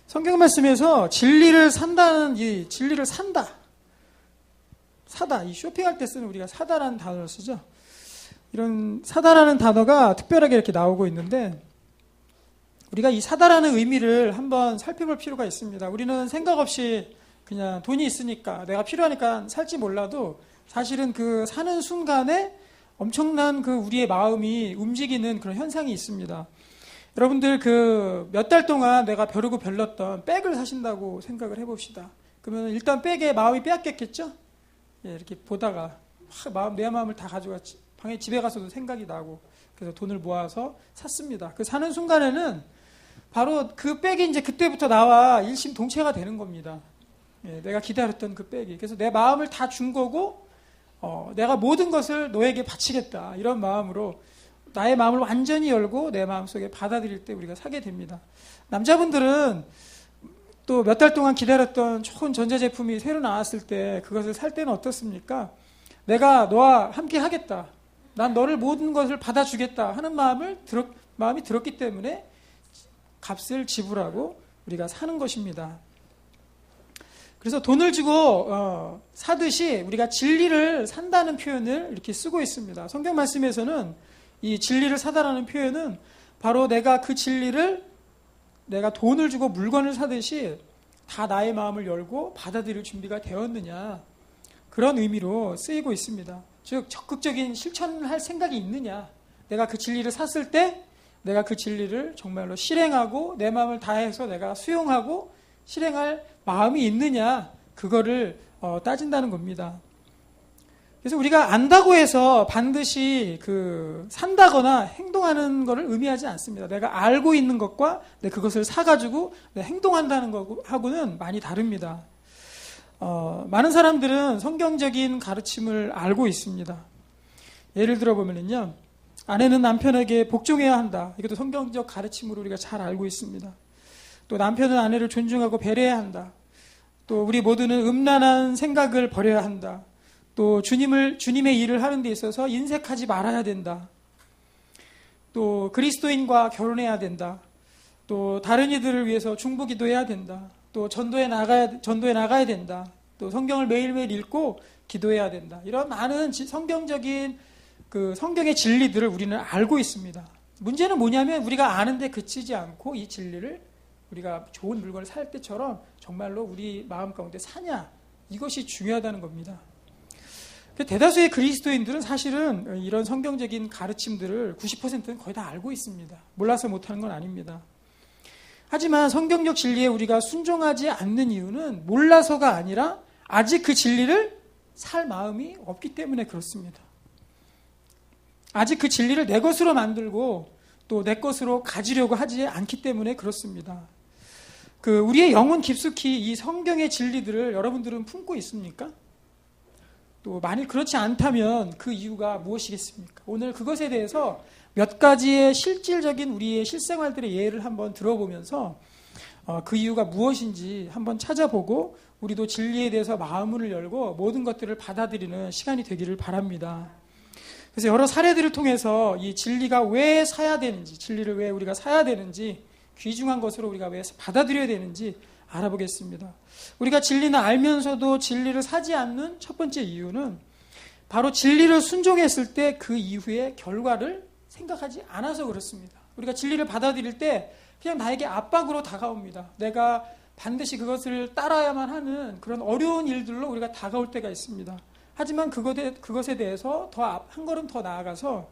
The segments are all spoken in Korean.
성경 말씀에서 진리를 산다는 이 진리를 산다. 사다. 이 쇼핑할 때 쓰는 우리가 사다라는 단어를 쓰죠. 이런 사다라는 단어가 특별하게 이렇게 나오고 있는데 우리가 이 사다라는 의미를 한번 살펴볼 필요가 있습니다. 우리는 생각 없이 그냥 돈이 있으니까 내가 필요하니까 살지 몰라도 사실은 그 사는 순간에 엄청난 그 우리의 마음이 움직이는 그런 현상이 있습니다. 여러분들 그 몇 달 동안 내가 벼르고 별렀던 백을 사신다고 생각을 해봅시다. 그러면 일단 백에 마음이 빼앗겼겠죠? 예, 이렇게 보다가 내 마음을 다 가져갔지. 방에 집에 가서도 생각이 나고 그래서 돈을 모아서 샀습니다. 그 사는 순간에는 바로 그 백이 이제 그때부터 나와 일심동체가 되는 겁니다. 예, 내가 기다렸던 그 백이. 그래서 내 마음을 다 준 거고 내가 모든 것을 너에게 바치겠다. 이런 마음으로 나의 마음을 완전히 열고 내 마음속에 받아들일 때 우리가 사게 됩니다. 남자분들은 또 몇 달 동안 기다렸던 좋은 전자제품이 새로 나왔을 때 그것을 살 때는 어떻습니까? 내가 너와 함께 하겠다. 난 너를 모든 것을 받아주겠다 하는 마음이 들었기 때문에 값을 지불하고 우리가 사는 것입니다. 그래서 돈을 주고 사듯이 우리가 진리를 산다는 표현을 이렇게 쓰고 있습니다. 성경 말씀에서는 이 진리를 사다라는 표현은 바로 내가 그 진리를 내가 돈을 주고 물건을 사듯이 다 나의 마음을 열고 받아들일 준비가 되었느냐 그런 의미로 쓰이고 있습니다. 즉 적극적인 실천을 할 생각이 있느냐 내가 그 진리를 샀을 때 내가 그 진리를 정말로 실행하고 내 마음을 다해서 내가 수용하고 실행할 마음이 있느냐 그거를 따진다는 겁니다. 그래서 우리가 안다고 해서 반드시 산다거나 행동하는 것을 의미하지 않습니다. 내가 알고 있는 것과 그것을 사가지고 행동한다는 것하고는 많이 다릅니다. 많은 사람들은 성경적인 가르침을 알고 있습니다. 예를 들어보면요. 아내는 남편에게 복종해야 한다. 이것도 성경적 가르침으로 우리가 잘 알고 있습니다. 또 남편은 아내를 존중하고 배려해야 한다. 또 우리 모두는 음란한 생각을 버려야 한다. 또 주님의 일을 하는 데 있어서 인색하지 말아야 된다. 또 그리스도인과 결혼해야 된다. 또 다른 이들을 위해서 중보기도해야 된다. 또 전도에 나가야 된다. 또 성경을 매일매일 읽고 기도해야 된다. 이런 많은 성경적인 성경의 진리들을 우리는 알고 있습니다. 문제는 뭐냐면 우리가 아는데 그치지 않고 이 진리를 우리가 좋은 물건을 살 때처럼 정말로 우리 마음 가운데 사냐 이것이 중요하다는 겁니다. 대다수의 그리스도인들은 사실은 이런 성경적인 가르침들을 90%는 거의 다 알고 있습니다. 몰라서 못하는 건 아닙니다. 하지만 성경적 진리에 우리가 순종하지 않는 이유는 몰라서가 아니라 아직 그 진리를 살 마음이 없기 때문에 그렇습니다. 아직 그 진리를 내 것으로 만들고 또 내 것으로 가지려고 하지 않기 때문에 그렇습니다. 우리의 영혼 깊숙이 이 성경의 진리들을 여러분들은 품고 있습니까? 또 만일 그렇지 않다면 그 이유가 무엇이겠습니까? 오늘 그것에 대해서 몇 가지의 실질적인 우리의 실생활들의 예를 한번 들어보면서 그 이유가 무엇인지 한번 찾아보고 우리도 진리에 대해서 마음을 열고 모든 것들을 받아들이는 시간이 되기를 바랍니다. 그래서 여러 사례들을 통해서 이 진리가 왜 사야 되는지, 진리를 왜 우리가 사야 되는지, 귀중한 것으로 우리가 왜 받아들여야 되는지 알아보겠습니다. 우리가 진리는 알면서도 진리를 사지 않는 첫 번째 이유는 바로 진리를 순종했을 때 그 이후의 결과를 생각하지 않아서 그렇습니다. 우리가 진리를 받아들일 때 그냥 나에게 압박으로 다가옵니다. 내가 반드시 그것을 따라야만 하는 그런 어려운 일들로 우리가 다가올 때가 있습니다. 하지만 그것에 대해서 한 걸음 더 나아가서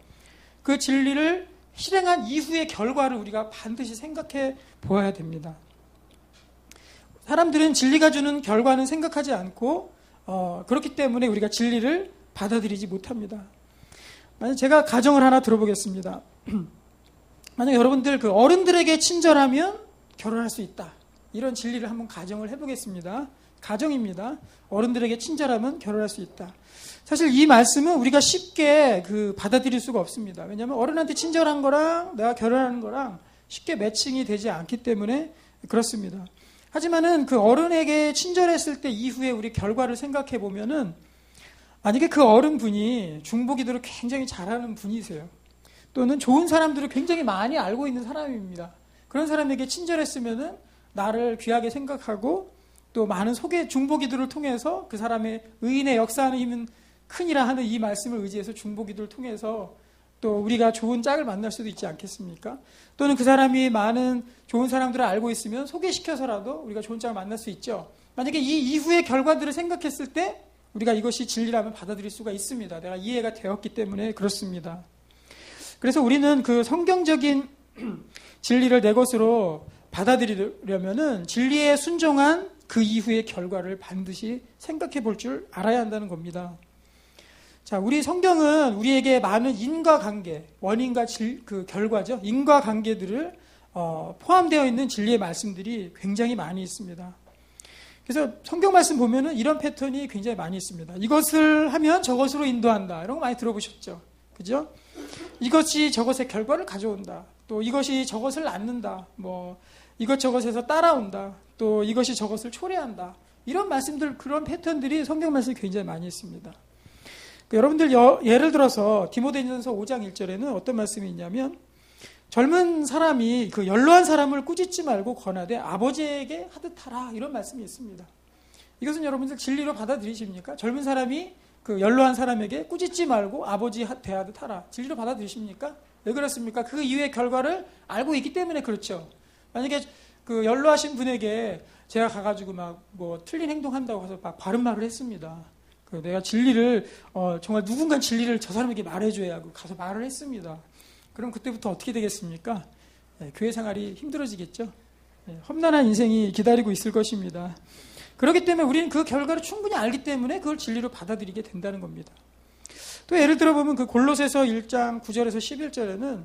그 진리를 실행한 이후의 결과를 우리가 반드시 생각해 보아야 됩니다. 사람들은 진리가 주는 결과는 생각하지 않고 그렇기 때문에 우리가 진리를 받아들이지 못합니다. 만약 제가 가정을 하나 들어보겠습니다. 만약 여러분들 어른들에게 친절하면 결혼할 수 있다. 이런 진리를 한번 가정을 해보겠습니다. 가정입니다. 어른들에게 친절하면 결혼할 수 있다. 사실 이 말씀은 우리가 쉽게 받아들일 수가 없습니다. 왜냐하면 어른한테 친절한 거랑 내가 결혼하는 거랑 쉽게 매칭이 되지 않기 때문에 그렇습니다. 하지만은 그 어른에게 친절했을 때 이후에 우리 결과를 생각해 보면은 만약에 그 어른분이 중보기도를 굉장히 잘하는 분이세요. 또는 좋은 사람들을 굉장히 많이 알고 있는 사람입니다. 그런 사람에게 친절했으면은 나를 귀하게 생각하고 또 많은 중보기도를 통해서 그 사람의 의인의 역사하는 힘은 크니라 하는 이 말씀을 의지해서 중보기도를 통해서 또 우리가 좋은 짝을 만날 수도 있지 않겠습니까? 또는 그 사람이 많은 좋은 사람들을 알고 있으면 소개시켜서라도 우리가 좋은 짝을 만날 수 있죠. 만약에 이 이후의 결과들을 생각했을 때 우리가 이것이 진리라면 받아들일 수가 있습니다. 내가 이해가 되었기 때문에 그렇습니다. 그래서 우리는 그 성경적인 진리를 내 것으로 받아들이려면은 진리에 순종한 그 이후의 결과를 반드시 생각해 볼 줄 알아야 한다는 겁니다. 자, 우리 성경은 우리에게 많은 인과관계, 원인과 그 결과죠. 인과관계들을 포함되어 있는 진리의 말씀들이 굉장히 많이 있습니다. 그래서 성경 말씀 보면은 이런 패턴이 굉장히 많이 있습니다. 이것을 하면 저것으로 인도한다. 이런 거 많이 들어보셨죠? 그죠? 이것이 저것의 결과를 가져온다. 또 이것이 저것을 낳는다. 뭐 이것저것에서 따라온다. 또 이것이 저것을 초래한다. 이런 말씀들, 그런 패턴들이 성경 말씀이 굉장히 많이 있습니다. 여러분들 예를 들어서 디모데전서 5장 1절에는 어떤 말씀이 있냐면 젊은 사람이 그 연로한 사람을 꾸짖지 말고 권하되 아버지에게 하듯 하라, 이런 말씀이 있습니다. 이것은 여러분들 진리로 받아들이십니까? 젊은 사람이 그 연로한 사람에게 꾸짖지 말고 아버지 대하듯 하라, 진리로 받아들이십니까? 왜 그렇습니까? 그 이후의 결과를 알고 있기 때문에 그렇죠. 만약에 그 연로하신 분에게 제가 가가지고 막 뭐 틀린 행동한다고 해서 막 바른 말을 했습니다. 내가 진리를 정말 누군가 진리를 저 사람에게 말해줘야 하고 가서 말을 했습니다. 그럼 그때부터 어떻게 되겠습니까? 교회 생활이 힘들어지겠죠. 험난한 인생이 기다리고 있을 것입니다. 그렇기 때문에 우리는 그 결과를 충분히 알기 때문에 그걸 진리로 받아들이게 된다는 겁니다. 또 예를 들어보면 그 골로새서 1장 9절에서 11절에는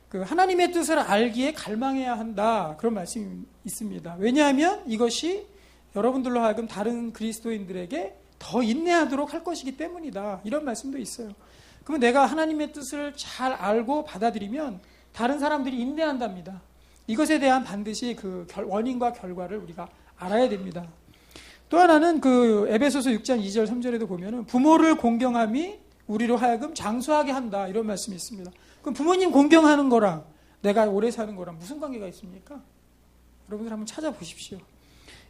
그 하나님의 뜻을 알기에 갈망해야 한다, 그런 말씀이 있습니다. 왜냐하면 이것이 여러분들로 하여금 다른 그리스도인들에게 더 인내하도록 할 것이기 때문이다, 이런 말씀도 있어요. 그러면 내가 하나님의 뜻을 잘 알고 받아들이면 다른 사람들이 인내한답니다. 이것에 대한 반드시 그 원인과 결과를 우리가 알아야 됩니다. 또 하나는 그 에베소서 6장 2절 3절에도 보면은 부모를 공경함이 우리로 하여금 장수하게 한다, 이런 말씀이 있습니다. 그럼 부모님 공경하는 거랑 내가 오래 사는 거랑 무슨 관계가 있습니까? 여러분들 한번 찾아보십시오.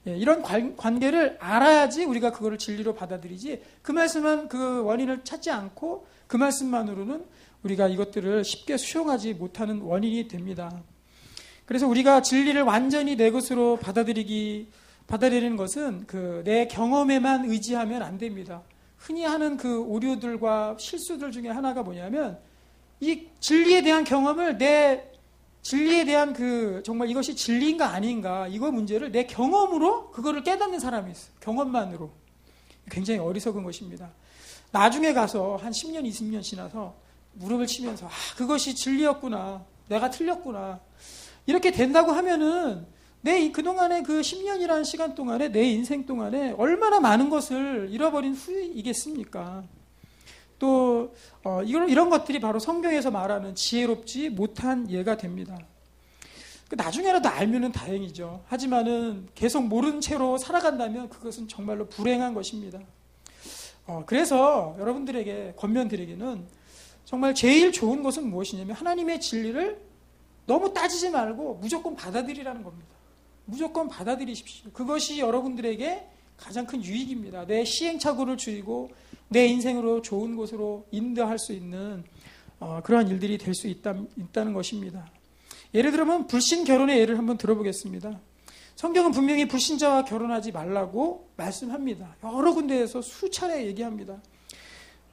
이런 관계를 알아야지 우리가 그거를 진리로 받아들이지, 그 말씀은 그 원인을 찾지 않고 그 말씀만으로는 우리가 이것들을 쉽게 수용하지 못하는 원인이 됩니다. 그래서 우리가 진리를 완전히 내 것으로 받아들이는 것은 그 내 경험에만 의지하면 안 됩니다. 흔히 하는 그 오류들과 실수들 중에 하나가 뭐냐면 이 진리에 대한 경험을 진리에 대한 그 정말 이것이 진리인가 아닌가, 이거 문제를 내 경험으로 그거를 깨닫는 사람이 있어요. 경험만으로. 굉장히 어리석은 것입니다. 나중에 가서 한 10년, 20년 지나서 무릎을 치면서 그것이 진리였구나, 내가 틀렸구나, 이렇게 된다고 하면은 내 그동안의 그 10년이라는 시간 동안에 내 인생 동안에 얼마나 많은 것을 잃어버린 후이겠습니까? 또 이런 것들이 바로 성경에서 말하는 지혜롭지 못한 예가 됩니다. 나중에라도 알면은 다행이죠. 하지만은 계속 모른 채로 살아간다면 그것은 정말로 불행한 것입니다. 그래서 여러분들에게, 권면드리기는 정말 제일 좋은 것은 무엇이냐면 하나님의 진리를 너무 따지지 말고 무조건 받아들이라는 겁니다. 무조건 받아들이십시오. 그것이 여러분들에게 가장 큰 유익입니다. 내 시행착오를 줄이고 내 인생으로 좋은 곳으로 인도할 수 있는 그러한 일들이 될 수 있다는 것입니다. 예를 들면 불신 결혼의 예를 한번 들어보겠습니다. 성경은 분명히 불신자와 결혼하지 말라고 말씀합니다. 여러 군데에서 수차례 얘기합니다.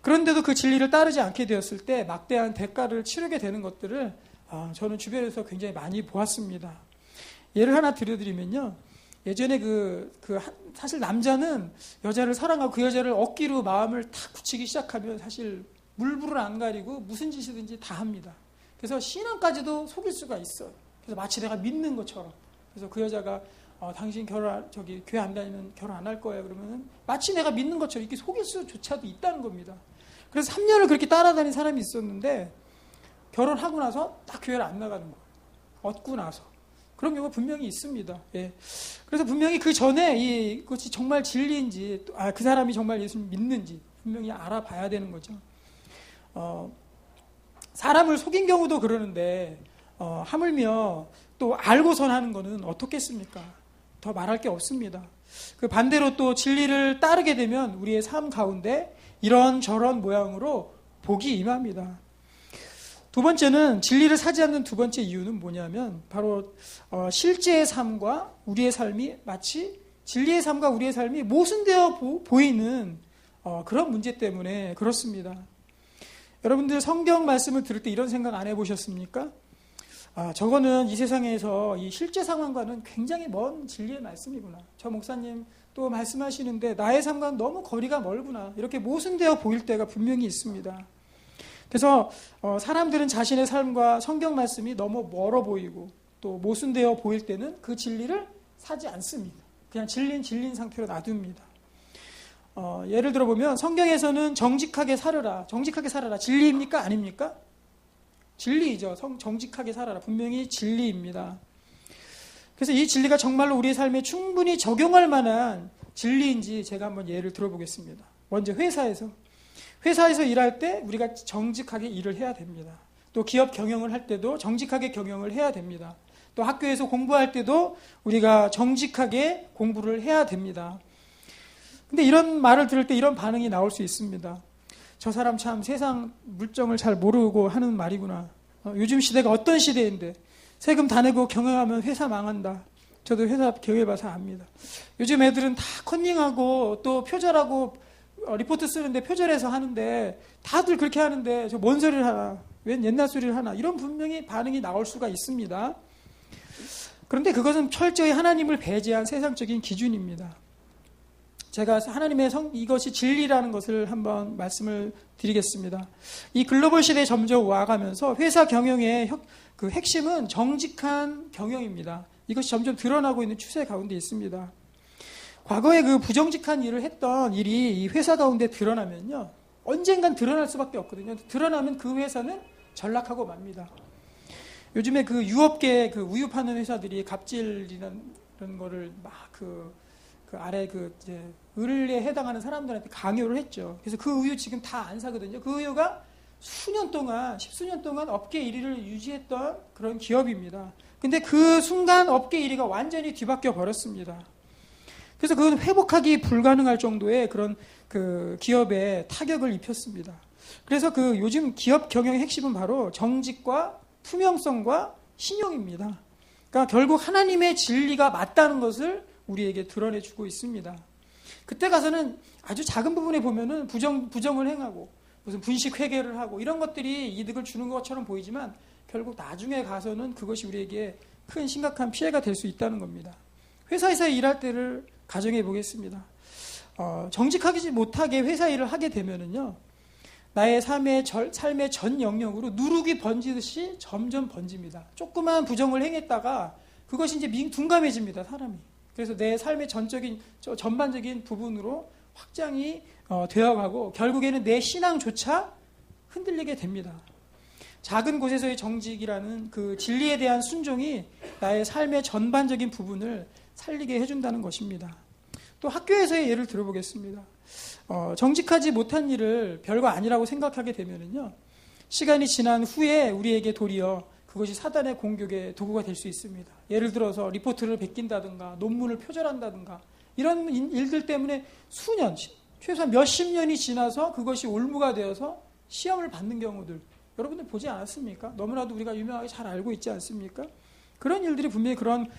그런데도 그 진리를 따르지 않게 되었을 때 막대한 대가를 치르게 되는 것들을 저는 주변에서 굉장히 많이 보았습니다. 예를 하나 들려드리면요. 예전에 사실 남자는 여자를 사랑하고 그 여자를 억기로 마음을 탁 굳히기 시작하면 사실 물불을 안 가리고 무슨 짓이든지 다 합니다. 그래서 신앙까지도 속일 수가 있어요. 그래서 마치 내가 믿는 것처럼. 그래서 그 여자가 당신 교회 안 다니면 결혼 안 할 거예요. 그러면은 마치 내가 믿는 것처럼 이렇게 속일 수조차도 있다는 겁니다. 그래서 3년을 그렇게 따라다닌 사람이 있었는데 결혼하고 나서 딱 교회를 안 나가는 거예요. 얻고 나서. 그런 경우가 분명히 있습니다. 예. 그래서 분명히 그 전에 이것이 정말 진리인지, 그 사람이 정말 예수님 믿는지 분명히 알아봐야 되는 거죠. 사람을 속인 경우도 그러는데, 하물며 또 알고선 하는 거는 어떻겠습니까? 더 말할 게 없습니다. 그 반대로 또 진리를 따르게 되면 우리의 삶 가운데 이런저런 모양으로 복이 임합니다. 두 번째는 진리를 사지 않는 두 번째 이유는 뭐냐면 바로 실제의 삶과 우리의 삶이 마치 진리의 삶과 우리의 삶이 모순되어 보이는 그런 문제 때문에 그렇습니다. 여러분들 성경 말씀을 들을 때 이런 생각 안 해보셨습니까? 저거는 이 세상에서 이 실제 상황과는 굉장히 먼 진리의 말씀이구나. 저 목사님 또 말씀하시는데 나의 삶과는 너무 거리가 멀구나. 이렇게 모순되어 보일 때가 분명히 있습니다. 그래서 사람들은 자신의 삶과 성경 말씀이 너무 멀어 보이고 또 모순되어 보일 때는 그 진리를 사지 않습니다. 그냥 질린 상태로 놔둡니다. 예를 들어보면 성경에서는 정직하게 살아라. 진리입니까? 아닙니까? 진리이죠. 정직하게 살아라. 분명히 진리입니다. 그래서 이 진리가 정말로 우리의 삶에 충분히 적용할 만한 진리인지 제가 한번 예를 들어보겠습니다. 먼저 회사에서 일할 때 우리가 정직하게 일을 해야 됩니다. 또 기업 경영을 할 때도 정직하게 경영을 해야 됩니다. 또 학교에서 공부할 때도 우리가 정직하게 공부를 해야 됩니다. 근데 이런 말을 들을 때 이런 반응이 나올 수 있습니다. 저 사람 참 세상 물정을 잘 모르고 하는 말이구나. 요즘 시대가 어떤 시대인데 세금 다 내고 경영하면 회사 망한다. 저도 회사 경영해봐서 압니다. 요즘 애들은 다 컨닝하고 또 표절하고 리포트 쓰는데 표절해서 하는데 다들 그렇게 하는데 저 뭔 소리를 하나, 웬 옛날 소리를 하나, 이런 분명히 반응이 나올 수가 있습니다. 그런데 그것은 철저히 하나님을 배제한 세상적인 기준입니다. 제가 하나님의 이것이 진리라는 것을 한번 말씀을 드리겠습니다. 이 글로벌 시대에 점점 와가면서 회사 경영의 그 핵심은 정직한 경영입니다. 이것이 점점 드러나고 있는 추세 가운데 있습니다. 과거에 그 부정직한 일을 했던 일이 이 회사 가운데 드러나면요, 언젠간 드러날 수밖에 없거든요. 드러나면 그 회사는 전락하고 맙니다. 요즘에 그 유업계 그 우유 파는 회사들이 갑질이라는 거를 막 그 아래 이제 을에 해당하는 사람들한테 강요를 했죠. 그래서 그 우유 지금 다 안 사거든요. 그 우유가 수년 동안, 십수년 동안 업계 1위를 유지했던 그런 기업입니다. 근데 그 순간 업계 1위가 완전히 뒤바뀌어 버렸습니다. 그래서 그건 회복하기 불가능할 정도의 그런 그 기업에 타격을 입혔습니다. 그래서 그 요즘 기업 경영의 핵심은 바로 정직과 투명성과 신용입니다. 그러니까 결국 하나님의 진리가 맞다는 것을 우리에게 드러내주고 있습니다. 그때 가서는 아주 작은 부분에 보면은 부정을 행하고 무슨 분식 회계를 하고 이런 것들이 이득을 주는 것처럼 보이지만 결국 나중에 가서는 그것이 우리에게 큰 심각한 피해가 될 수 있다는 겁니다. 회사에서 일할 때를 가정해 보겠습니다. 정직하지 못하게 회사 일을 하게 되면은요, 나의 삶의 전 영역으로 누룩이 번지듯이 점점 번집니다. 조그만 부정을 행했다가 그것이 이제 둔감해집니다, 사람이. 그래서 내 삶의 전반적인 부분으로 확장이 되어가고 결국에는 내 신앙조차 흔들리게 됩니다. 작은 곳에서의 정직이라는 그 진리에 대한 순종이 나의 삶의 전반적인 부분을 살리게 해준다는 것입니다. 또 학교에서의 예를 들어보겠습니다. 정직하지 못한 일을 별거 아니라고 생각하게 되면은요, 시간이 지난 후에 우리에게 도리어 그것이 사단의 공격의 도구가 될 수 있습니다. 예를 들어서 리포트를 베낀다든가 논문을 표절한다든가 이런 일들 때문에 수년, 최소한 몇십 년이 지나서 그것이 올무가 되어서 시험을 받는 경우들 여러분들 보지 않았습니까? 너무나도 우리가 유명하게 잘 알고 있지 않습니까? 그런 일들이 분명히 그런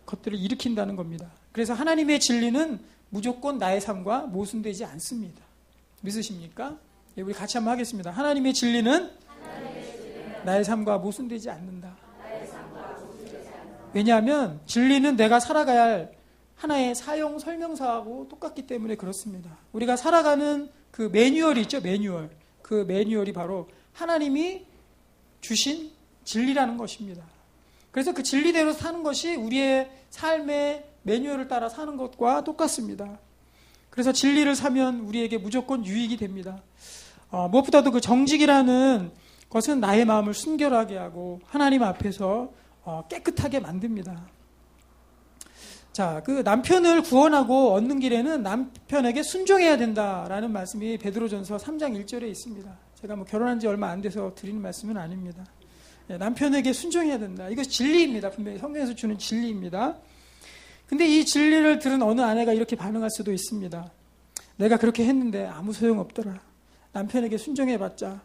것들을 일으킨다는 겁니다. 그래서 하나님의 진리는 무조건 나의 삶과 모순되지 않습니다. 믿으십니까? 예, 우리 같이 한번 하겠습니다. 하나님의 진리는 나의 삶과 모순되지 않는다. 왜냐하면 진리는 내가 살아가야 할 하나의 사용 설명서하고 똑같기 때문에 그렇습니다. 우리가 살아가는 그 매뉴얼이 있죠, 매뉴얼. 그 매뉴얼이 바로 하나님이 주신 진리라는 것입니다. 그래서 그 진리대로 사는 것이 우리의 삶의 매뉴얼을 따라 사는 것과 똑같습니다. 그래서 진리를 사면 우리에게 무조건 유익이 됩니다. 무엇보다도 그 정직이라는 것은 나의 마음을 순결하게 하고 하나님 앞에서 깨끗하게 만듭니다. 자, 그 남편을 구원하고 얻는 길에는 남편에게 순종해야 된다라는 말씀이 베드로전서 3장 1절에 있습니다. 제가 결혼한 지 얼마 안 돼서 드리는 말씀은 아닙니다. 남편에게 순종해야 된다. 이것이 진리입니다. 분명히 성경에서 주는 진리입니다. 근데 이 진리를 들은 어느 아내가 이렇게 반응할 수도 있습니다. 내가 그렇게 했는데 아무 소용없더라. 남편에게 순종해봤자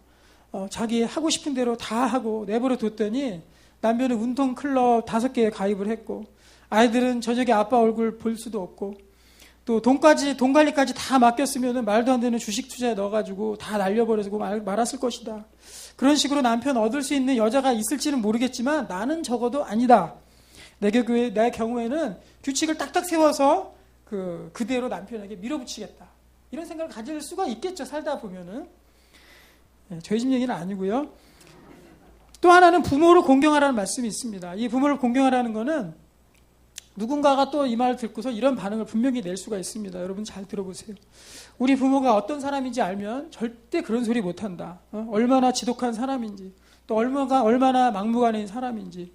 자기 하고 싶은 대로 다 하고 내버려 뒀더니 남편은 운동 클럽 5개에 가입을 했고 아이들은 저녁에 아빠 얼굴 볼 수도 없고 또 돈 관리까지 다 맡겼으면 말도 안 되는 주식 투자에 넣어가지고 다 날려버리고 말았을 것이다. 그런 식으로 남편 얻을 수 있는 여자가 있을지는 모르겠지만 나는 적어도 아니다. 내 경우에는 규칙을 딱딱 세워서 그대로 남편에게 밀어붙이겠다. 이런 생각을 가질 수가 있겠죠. 살다 보면은. 저희 집 얘기는 아니고요. 또 하나는 부모를 공경하라는 말씀이 있습니다. 이 부모를 공경하라는 거는 누군가가 또 이 말을 듣고서 이런 반응을 분명히 낼 수가 있습니다. 여러분 잘 들어보세요. 우리 부모가 어떤 사람인지 알면 절대 그런 소리 못한다. 얼마나 지독한 사람인지, 또 얼마나 막무가내인 사람인지,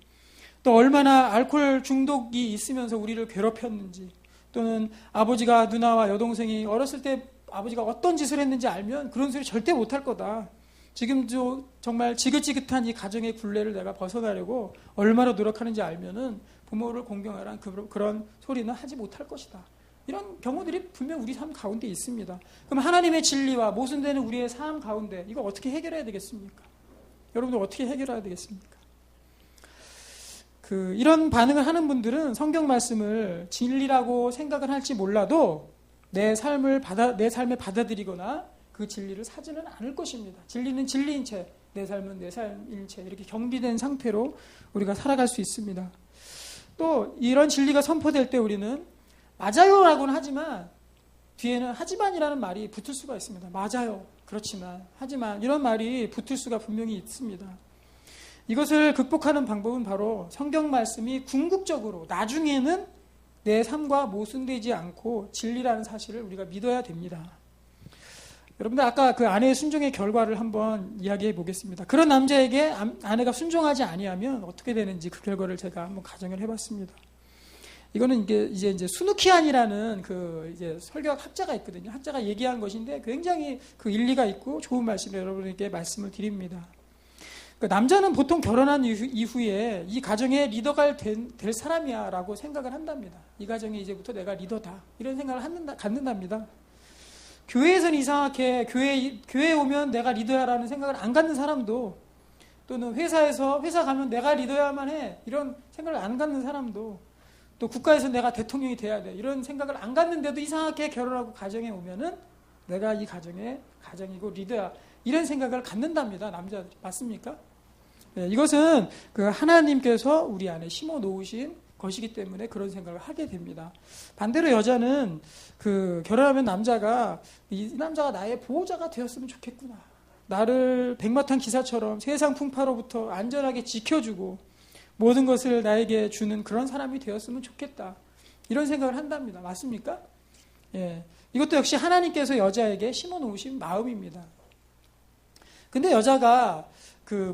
또 얼마나 알코올 중독이 있으면서 우리를 괴롭혔는지, 또는 아버지가 누나와 여동생이 어렸을 때 아버지가 어떤 짓을 했는지 알면 그런 소리 절대 못할 거다. 지금도 정말 지긋지긋한 이 가정의 굴레를 내가 벗어나려고 얼마나 노력하는지 알면은 부모를 공경하라는 그런 소리는 하지 못할 것이다. 이런 경우들이 분명 우리 삶 가운데 있습니다. 그럼 하나님의 진리와 모순되는 우리의 삶 가운데 이거 어떻게 해결해야 되겠습니까? 여러분들 어떻게 해결해야 되겠습니까? 이런 반응을 하는 분들은 성경 말씀을 진리라고 생각을 할지 몰라도 내 삶에 받아들이거나 그 진리를 사지는 않을 것입니다. 진리는 진리인 채, 내 삶은 내 삶인 채 이렇게 경비된 상태로 우리가 살아갈 수 있습니다. 또 이런 진리가 선포될 때 우리는 맞아요라고는 하지만 뒤에는 하지만이라는 말이 붙을 수가 있습니다. 맞아요. 그렇지만 하지만 이런 말이 붙을 수가 분명히 있습니다. 이것을 극복하는 방법은 바로 성경 말씀이 궁극적으로 나중에는 내 삶과 모순되지 않고 진리라는 사실을 우리가 믿어야 됩니다. 여러분들 아까 그 아내의 순종의 결과를 한번 이야기해 보겠습니다. 그런 남자에게 아내가 순종하지 아니하면 어떻게 되는지 그 결과를 제가 한번 가정을 해봤습니다. 이거는 이제 수누키안이라는 이제 설교학 학자가 있거든요. 학자가 얘기한 것인데 굉장히 일리가 있고 좋은 말씀을 여러분에게 말씀을 드립니다. 남자는 보통 결혼한 이후에 이 가정의 리더가 될 사람이야라고 생각을 한답니다. 이 가정에 이제부터 내가 리더다 이런 생각을 갖는답니다. 교회에서는 이상하게 교회에 오면 내가 리더야라는 생각을 안 갖는 사람도, 또는 회사 가면 내가 리더야만 해 이런 생각을 안 갖는 사람도, 또 국가에서 내가 대통령이 돼야 돼 이런 생각을 안 갖는데도 이상하게 결혼하고 가정에 오면은 내가 이 가정이고 리더야 이런 생각을 갖는답니다. 남자들이. 맞습니까? 네, 이것은 하나님께서 우리 안에 심어 놓으신 것이기 때문에 그런 생각을 하게 됩니다. 반대로 여자는 결혼하면 이 남자가 나의 보호자가 되었으면 좋겠구나. 나를 백마탄 기사처럼 세상 풍파로부터 안전하게 지켜주고 모든 것을 나에게 주는 그런 사람이 되었으면 좋겠다. 이런 생각을 한답니다. 맞습니까? 예. 이것도 역시 하나님께서 여자에게 심어 놓으신 마음입니다. 근데 여자가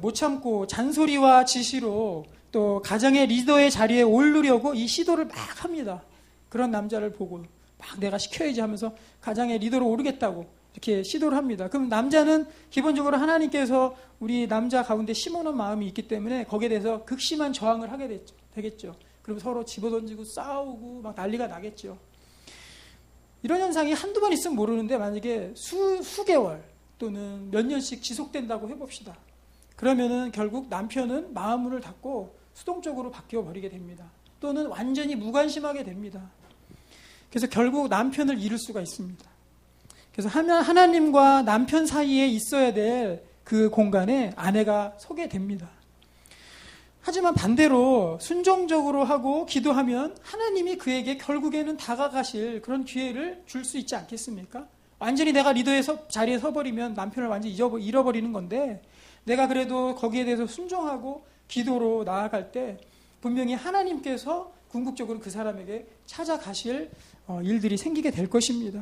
못 참고 잔소리와 지시로 또 가정의 리더의 자리에 오르려고 이 시도를 막 합니다. 그런 남자를 보고 막 내가 시켜야지 하면서 가정의 리더로 오르겠다고 이렇게 시도를 합니다. 그럼 남자는 기본적으로 하나님께서 우리 남자 가운데 심어놓은 마음이 있기 때문에 거기에 대해서 극심한 저항을 하게 되겠죠. 그럼 서로 집어던지고 싸우고 막 난리가 나겠죠. 이런 현상이 한두 번 있으면 모르는데 만약에 수개월 또는 몇 년씩 지속된다고 해봅시다. 그러면은 결국 남편은 마음문을 닫고 수동적으로 바뀌어 버리게 됩니다. 또는 완전히 무관심하게 됩니다. 그래서 결국 남편을 잃을 수가 있습니다. 그래서 하나님과 남편 사이에 있어야 될 그 공간에 아내가 서게 됩니다. 하지만 반대로 순종적으로 하고 기도하면 하나님이 그에게 결국에는 다가가실 그런 기회를 줄 수 있지 않겠습니까? 완전히 내가 리더의 자리에 서버리면 남편을 완전히 잃어버리는 건데, 내가 그래도 거기에 대해서 순종하고 기도로 나아갈 때 분명히 하나님께서 궁극적으로 그 사람에게 찾아가실 일들이 생기게 될 것입니다.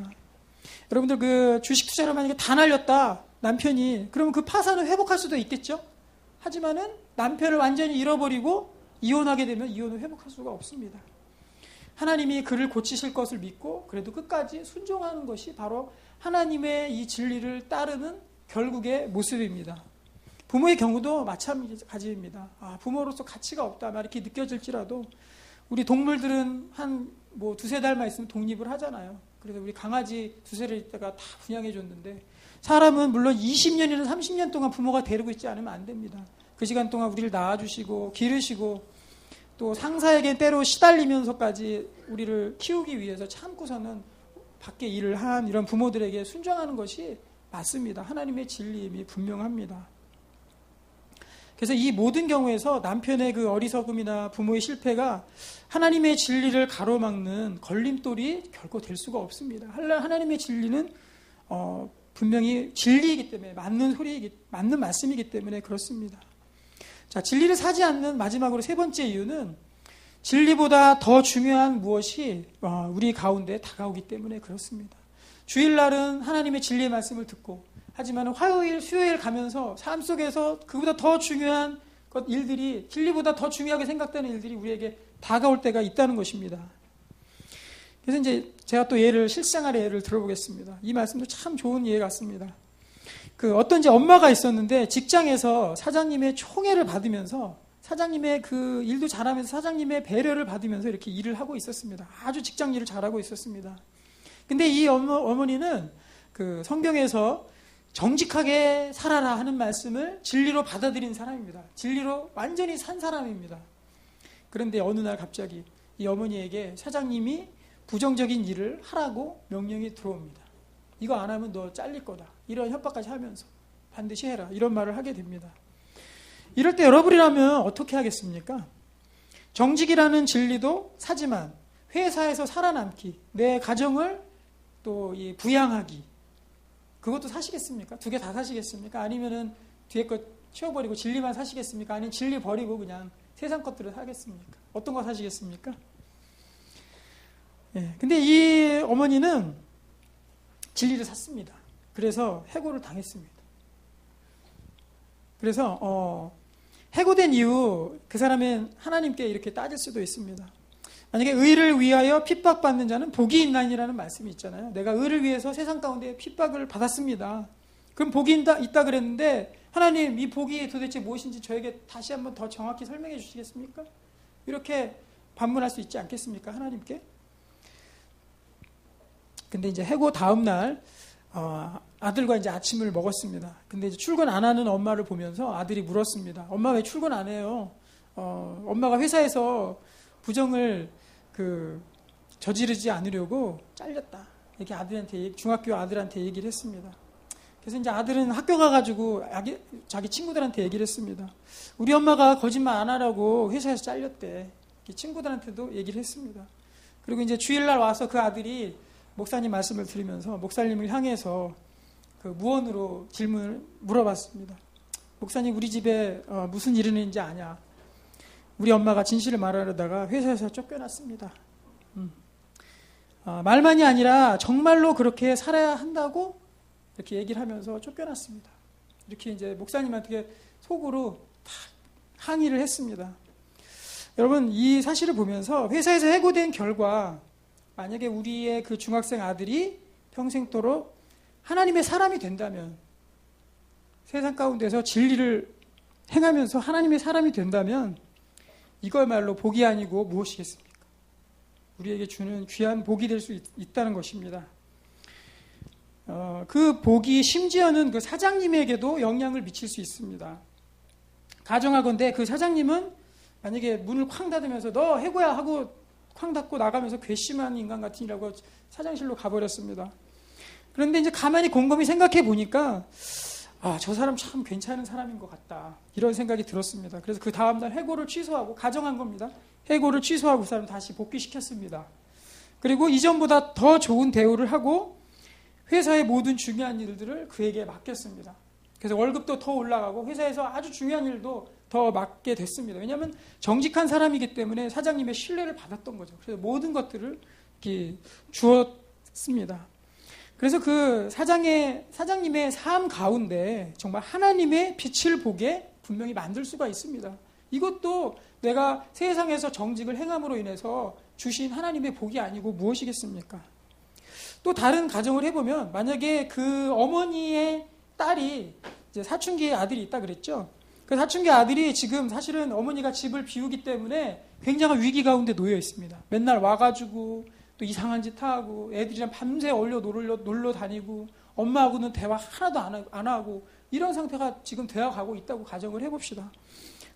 여러분들 주식 투자를 만약에 다 날렸다 남편이, 그러면 그 파산을 회복할 수도 있겠죠. 하지만은 남편을 완전히 잃어버리고 이혼하게 되면 이혼을 회복할 수가 없습니다. 하나님이 그를 고치실 것을 믿고 그래도 끝까지 순종하는 것이 바로 하나님의 이 진리를 따르는 결국의 모습입니다. 부모의 경우도 마찬가지입니다. 부모로서 가치가 없다 막 이렇게 느껴질지라도 우리 동물들은 한 뭐 두세 달만 있으면 독립을 하잖아요. 그래서 우리 강아지 두세 달 있다가 다 분양해 줬는데 사람은 물론 20년이나 30년 동안 부모가 데리고 있지 않으면 안 됩니다. 그 시간 동안 우리를 낳아주시고 기르시고 또 상사에게 때로 시달리면서까지 우리를 키우기 위해서 참고서는 밖에 일을 한 이런 부모들에게 순종하는 것이 맞습니다. 하나님의 진리임이 분명합니다. 그래서 이 모든 경우에서 남편의 그 어리석음이나 부모의 실패가 하나님의 진리를 가로막는 걸림돌이 결코 될 수가 없습니다. 하나님의 진리는 분명히 진리이기 때문에 맞는 말씀이기 때문에 그렇습니다. 자, 진리를 사지 않는 마지막으로 세 번째 이유는 진리보다 더 중요한 무엇이 우리 가운데 다가오기 때문에 그렇습니다. 주일날은 하나님의 진리의 말씀을 듣고 하지만 화요일, 수요일 가면서 삶 속에서 그보다 더 중요한 일들이 진리보다 더 중요하게 생각되는 일들이 우리에게 다가올 때가 있다는 것입니다. 그래서 이제 제가 또 실생활의 예를 들어보겠습니다. 이 말씀도 참 좋은 예 같습니다. 어떤 엄마가 있었는데 직장에서 사장님의 총애를 받으면서 사장님의 그 일도 잘하면서 사장님의 배려를 받으면서 이렇게 일을 하고 있었습니다. 아주 직장 일을 잘하고 있었습니다. 근데 이 어머니는 그 성경에서 정직하게 살아라 하는 말씀을 진리로 받아들인 사람입니다. 진리로 완전히 산 사람입니다. 그런데 어느 날 갑자기 이 어머니에게 사장님이 부정적인 일을 하라고 명령이 들어옵니다. 이거 안 하면 너 잘릴 거다. 이런 협박까지 하면서 반드시 해라. 이런 말을 하게 됩니다. 이럴 때 여러분이라면 어떻게 하겠습니까? 정직이라는 진리도 사지만 회사에서 살아남기, 내 가정을 또 부양하기, 그것도 사시겠습니까? 두 개 다 사시겠습니까? 아니면은 뒤에 거 치워버리고 진리만 사시겠습니까? 아니면 진리 버리고 그냥 세상 것들을 사겠습니까? 어떤 거 사시겠습니까? 예. 근데 이 어머니는 진리를 샀습니다. 그래서 해고를 당했습니다. 그래서 해고된 이후 그 사람은 하나님께 이렇게 따질 수도 있습니다. 만약에 의를 위하여 핍박받는 자는 복이 있나니라는 말씀이 있잖아요. 내가 의를 위해서 세상 가운데 핍박을 받았습니다. 그럼 복이 있다 그랬는데 하나님 이 복이 도대체 무엇인지 저에게 다시 한번 더 정확히 설명해 주시겠습니까? 이렇게 반문할 수 있지 않겠습니까? 하나님께. 근데 이제 해고 다음 날 아들과 이제 아침을 먹었습니다. 근데 이제 출근 안 하는 엄마를 보면서 아들이 물었습니다. 엄마 왜 출근 안 해요? 엄마가 회사에서 부정을 저지르지 않으려고 잘렸다. 이렇게 중학교 아들한테 얘기를 했습니다. 그래서 이제 아들은 학교 가가지고 자기 친구들한테 얘기를 했습니다. 우리 엄마가 거짓말 안 하라고 회사에서 잘렸대. 친구들한테도 얘기를 했습니다. 그리고 이제 주일날 와서 그 아들이 목사님 말씀을 들으면서 목사님을 향해서 무언으로 질문을 물어봤습니다. 목사님, 우리 집에 무슨 일이 있는지 아냐? 우리 엄마가 진실을 말하려다가 회사에서 쫓겨났습니다. 말만이 아니라 정말로 그렇게 살아야 한다고 이렇게 얘기를 하면서 쫓겨났습니다. 이렇게 이제 목사님한테 속으로 다 항의를 했습니다. 여러분, 이 사실을 보면서 회사에서 해고된 결과 만약에 우리의 그 중학생 아들이 평생도록 하나님의 사람이 된다면, 세상 가운데서 진리를 행하면서 하나님의 사람이 된다면 이거야말로 복이 아니고 무엇이겠습니까? 우리에게 주는 귀한 복이 될 수 있다는 것입니다. 그 복이 심지어는 그 사장님에게도 영향을 미칠 수 있습니다. 가정하건대 그 사장님은 만약에 문을 쾅 닫으면서 너 해고야 하고 쾅 닫고 나가면서 괘씸한 인간 같으니라고 사장실로 가버렸습니다. 그런데 이제 가만히 곰곰이 생각해 보니까 저 사람 참 괜찮은 사람인 것 같다. 이런 생각이 들었습니다. 그래서 그 다음날 해고를 취소하고 가정한 겁니다. 해고를 취소하고 그 사람 다시 복귀시켰습니다. 그리고 이전보다 더 좋은 대우를 하고 회사의 모든 중요한 일들을 그에게 맡겼습니다. 그래서 월급도 더 올라가고 회사에서 아주 중요한 일도 더 맡게 됐습니다. 왜냐하면 정직한 사람이기 때문에 사장님의 신뢰를 받았던 거죠. 그래서 모든 것들을 이렇게 주었습니다. 그래서 그 사장님의 삶 가운데 정말 하나님의 빛을 보게 분명히 만들 수가 있습니다. 이것도 내가 세상에서 정직을 행함으로 인해서 주신 하나님의 복이 아니고 무엇이겠습니까? 또 다른 가정을 해보면 만약에 그 어머니의 딸이 이제 사춘기의 아들이 있다 그랬죠. 그 사춘기 아들이 지금 사실은 어머니가 집을 비우기 때문에 굉장한 위기 가운데 놓여 있습니다. 맨날 와가지고 또 이상한 짓 하고 애들이랑 밤새 놀러 다니고 엄마하고는 대화 하나도 안 하고 이런 상태가 지금 되어 가고 있다고 가정을 해봅시다.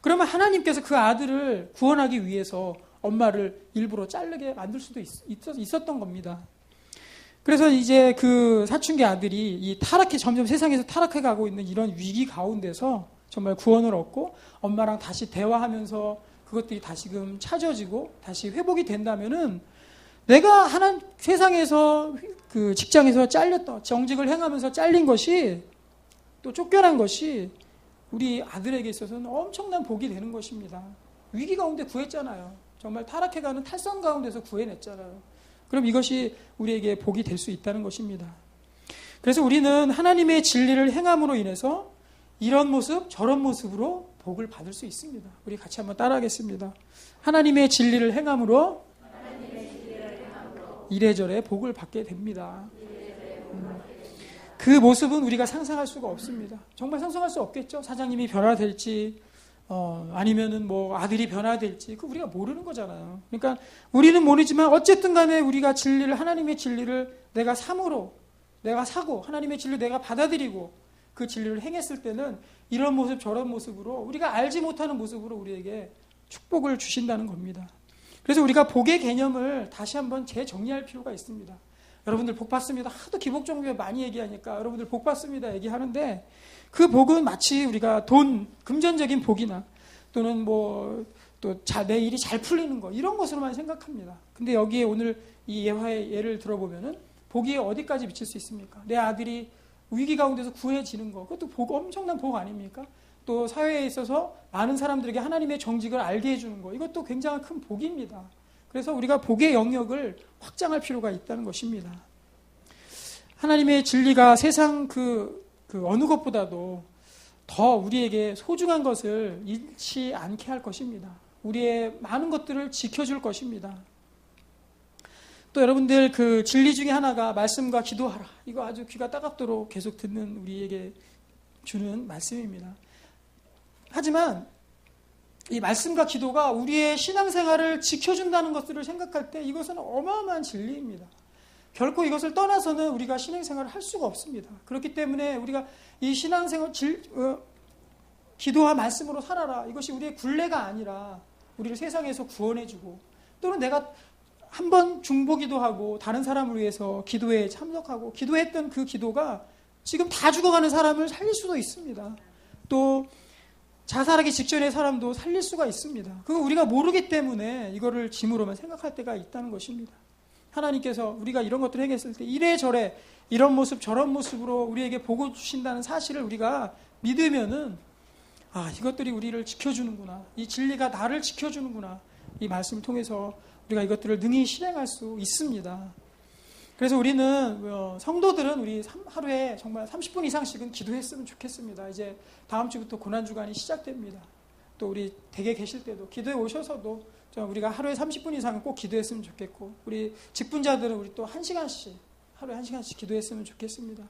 그러면 하나님께서 그 아들을 구원하기 위해서 엄마를 일부러 자르게 만들 수도 있었던 겁니다. 그래서 이제 그 사춘기 아들이 이 점점 세상에서 타락해 가고 있는 이런 위기 가운데서 정말 구원을 얻고 엄마랑 다시 대화하면서 그것들이 다시금 찾아지고 다시 회복이 된다면은 내가 세상에서 그 직장에서 정직을 행하면서 잘린 것이 또 쫓겨난 것이 우리 아들에게 있어서는 엄청난 복이 되는 것입니다. 위기 가운데 구했잖아요. 정말 타락해가는 탈선 가운데서 구해냈잖아요. 그럼 이것이 우리에게 복이 될 수 있다는 것입니다. 그래서 우리는 하나님의 진리를 행함으로 인해서 이런 모습 저런 모습으로 복을 받을 수 있습니다. 우리 같이 한번 따라하겠습니다. 하나님의 진리를 행함으로 이래저래 복을 받게 됩니다. 그 모습은 우리가 상상할 수가 없습니다. 정말 상상할 수 없겠죠. 사장님이 변화될지 아니면은 뭐 아들이 변화될지 그 우리가 모르는 거잖아요. 그러니까 우리는 모르지만 어쨌든 간에 우리가 하나님의 진리를 내가 사고 하나님의 진리를 내가 받아들이고 그 진리를 행했을 때는 이런 모습 저런 모습으로 우리가 알지 못하는 모습으로 우리에게 축복을 주신다는 겁니다. 그래서 우리가 복의 개념을 다시 한번 재정리할 필요가 있습니다. 여러분들 복 받습니다. 하도 기복종교에 많이 얘기하니까 여러분들 복 받습니다 얘기하는데 그 복은 마치 우리가 금전적인 복이나 또는 내 일이 잘 풀리는 거 이런 것으로만 생각합니다. 근데 여기에 오늘 이 예화의 예를 들어보면은 복이 어디까지 미칠 수 있습니까? 내 아들이 위기 가운데서 구해지는 거 그것도 엄청난 복 아닙니까? 또 사회에 있어서 많은 사람들에게 하나님의 정직을 알게 해주는 거 이것도 굉장히 큰 복입니다. 그래서 우리가 복의 영역을 확장할 필요가 있다는 것입니다. 하나님의 진리가 세상 그 어느 것보다도 더 우리에게 소중한 것을 잃지 않게 할 것입니다. 우리의 많은 것들을 지켜줄 것입니다. 또 여러분들 그 진리 중에 하나가 말씀과 기도하라. 이거 아주 귀가 따갑도록 계속 듣는 우리에게 주는 말씀입니다. 하지만 이 말씀과 기도가 우리의 신앙생활을 지켜준다는 것들을 생각할 때 이것은 어마어마한 진리입니다. 결코 이것을 떠나서는 우리가 신앙생활을 할 수가 없습니다. 그렇기 때문에 우리가 이 신앙생활 기도와 말씀으로 살아라. 이것이 우리의 굴레가 아니라 우리를 세상에서 구원해주고 또는 내가 한번 중보기도 하고 다른 사람을 위해서 기도에 참석하고 기도했던 그 기도가 지금 다 죽어가는 사람을 살릴 수도 있습니다. 또 자살하기 직전의 사람도 살릴 수가 있습니다. 그거 우리가 모르기 때문에 이거를 짐으로만 생각할 때가 있다는 것입니다. 하나님께서 우리가 이런 것들을 행했을 때 이래저래 이런 모습 저런 모습으로 우리에게 복을 주신다는 사실을 우리가 믿으면은 이것들이 우리를 지켜주는구나. 이 진리가 나를 지켜주는구나. 이 말씀을 통해서 우리가 이것들을 능히 실행할 수 있습니다. 그래서 우리는 성도들은 우리 하루에 정말 30분 이상씩은 기도했으면 좋겠습니다. 이제 다음 주부터 고난주간이 시작됩니다. 또 우리 댁에 계실 때도 기도에 오셔서도 우리가 하루에 30분 이상은 꼭 기도했으면 좋겠고 우리 직분자들은 우리 또 1시간씩 하루에 1시간씩 기도했으면 좋겠습니다.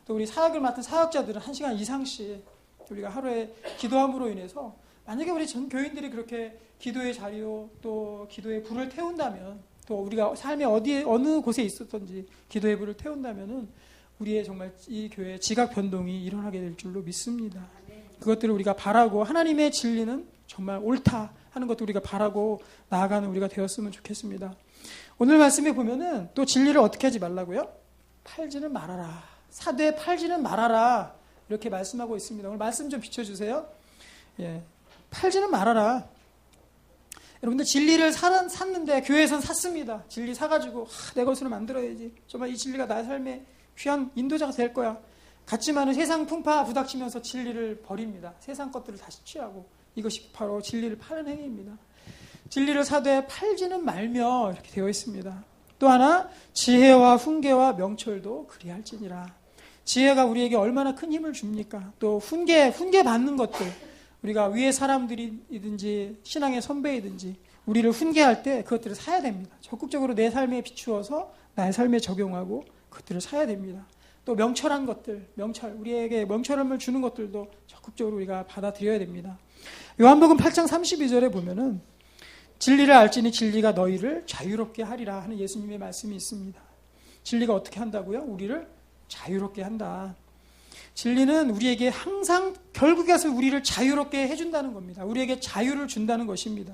또 우리 사역을 맡은 사역자들은 1시간 이상씩 우리가 하루에 기도함으로 인해서 만약에 우리 전 교인들이 그렇게 기도의 자리요 또 기도의 불을 태운다면 또 우리가 삶의 어느 곳에 있었던지 기도의 불을 태운다면은 우리의 정말 이 교회의 지각 변동이 일어나게 될 줄로 믿습니다. 그것들을 우리가 바라고 하나님의 진리는 정말 옳다 하는 것도 우리가 바라고 나아가는 우리가 되었으면 좋겠습니다. 오늘 말씀에 보면은 또 진리를 어떻게 하지 말라고요? 팔지는 말아라. 사되 팔지는 말아라. 이렇게 말씀하고 있습니다. 오늘 말씀 좀 비춰주세요. 예, 팔지는 말아라. 여러분들 진리를 샀는데 교회에선 샀습니다. 진리 사가지고 내 것으로 만들어야지. 정말 이 진리가 나의 삶의 귀한 인도자가 될 거야. 같지만은 세상 풍파 부닥치면서 진리를 버립니다. 세상 것들을 다시 취하고 이것이 바로 진리를 파는 행위입니다. 진리를 사되 팔지는 말며 이렇게 되어 있습니다. 또 하나 지혜와 훈계와 명철도 그리할지니라. 지혜가 우리에게 얼마나 큰 힘을 줍니까? 또 훈계 받는 것들 우리가 위의 사람들이든지 신앙의 선배이든지 우리를 훈계할 때 그것들을 사야 됩니다. 적극적으로 내 삶에 비추어서 나의 삶에 적용하고 그것들을 사야 됩니다. 또 명철한 것들, 우리에게 명철함을 주는 것들도 적극적으로 우리가 받아들여야 됩니다. 요한복음 8장 32절에 보면은 진리를 알지니 진리가 너희를 자유롭게 하리라 하는 예수님의 말씀이 있습니다. 진리가 어떻게 한다고요? 우리를 자유롭게 한다. 진리는 우리에게 항상 결국에서 우리를 자유롭게 해준다는 겁니다. 우리에게 자유를 준다는 것입니다.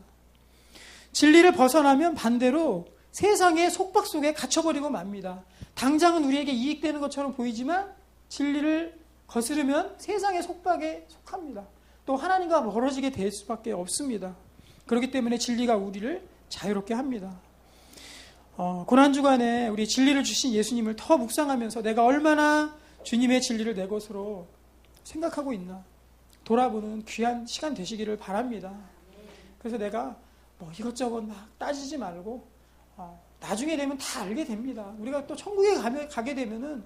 진리를 벗어나면 반대로 세상의 속박 속에 갇혀버리고 맙니다. 당장은 우리에게 이익되는 것처럼 보이지만 진리를 거스르면 세상의 속박에 속합니다. 또 하나님과 멀어지게 될 수밖에 없습니다. 그렇기 때문에 진리가 우리를 자유롭게 합니다. 고난주간에 우리 진리를 주신 예수님을 더 묵상하면서 내가 얼마나 주님의 진리를 내 것으로 생각하고 있나 돌아보는 귀한 시간 되시기를 바랍니다. 그래서 내가 뭐 이것저것 막 따지지 말고 나중에 되면 다 알게 됩니다. 우리가 또 천국에 가게 되면은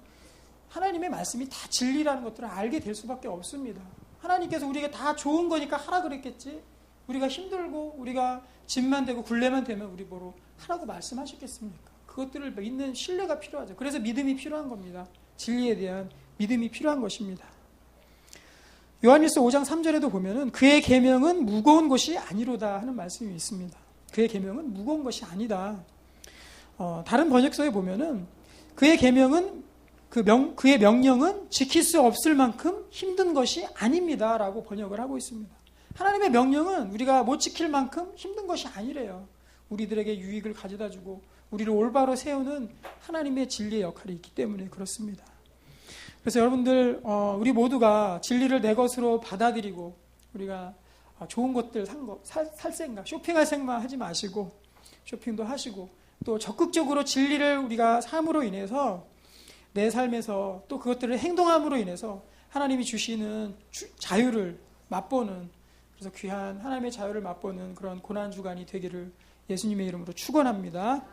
하나님의 말씀이 다 진리라는 것들을 알게 될 수밖에 없습니다. 하나님께서 우리에게 다 좋은 거니까 하라 그랬겠지. 우리가 힘들고 우리가 짐만 되고 굴레만 되면 우리 뭐로 하라고 말씀하셨겠습니까? 그것들을 믿는 신뢰가 필요하죠. 그래서 믿음이 필요한 겁니다. 진리에 대한 믿음이 필요한 것입니다. 요한일서 5장 3절에도 보면은 그의 계명은 무거운 것이 아니로다 하는 말씀이 있습니다. 그의 계명은 무거운 것이 아니다. 다른 번역서에 보면은 그의 계명은 그의 명령은 지킬 수 없을 만큼 힘든 것이 아닙니다라고 번역을 하고 있습니다. 하나님의 명령은 우리가 못 지킬 만큼 힘든 것이 아니래요. 우리들에게 유익을 가져다 주고 우리를 올바로 세우는 하나님의 진리의 역할이 있기 때문에 그렇습니다. 그래서 여러분들 우리 모두가 진리를 내 것으로 받아들이고 우리가 좋은 것들 살 생각, 쇼핑할 생각 하지 마시고 쇼핑도 하시고 또 적극적으로 진리를 우리가 삶으로 인해서 내 삶에서 또 그것들을 행동함으로 인해서 하나님이 주시는 자유를 맛보는 그래서 귀한 하나님의 자유를 맛보는 그런 고난주간이 되기를 예수님의 이름으로 축원합니다.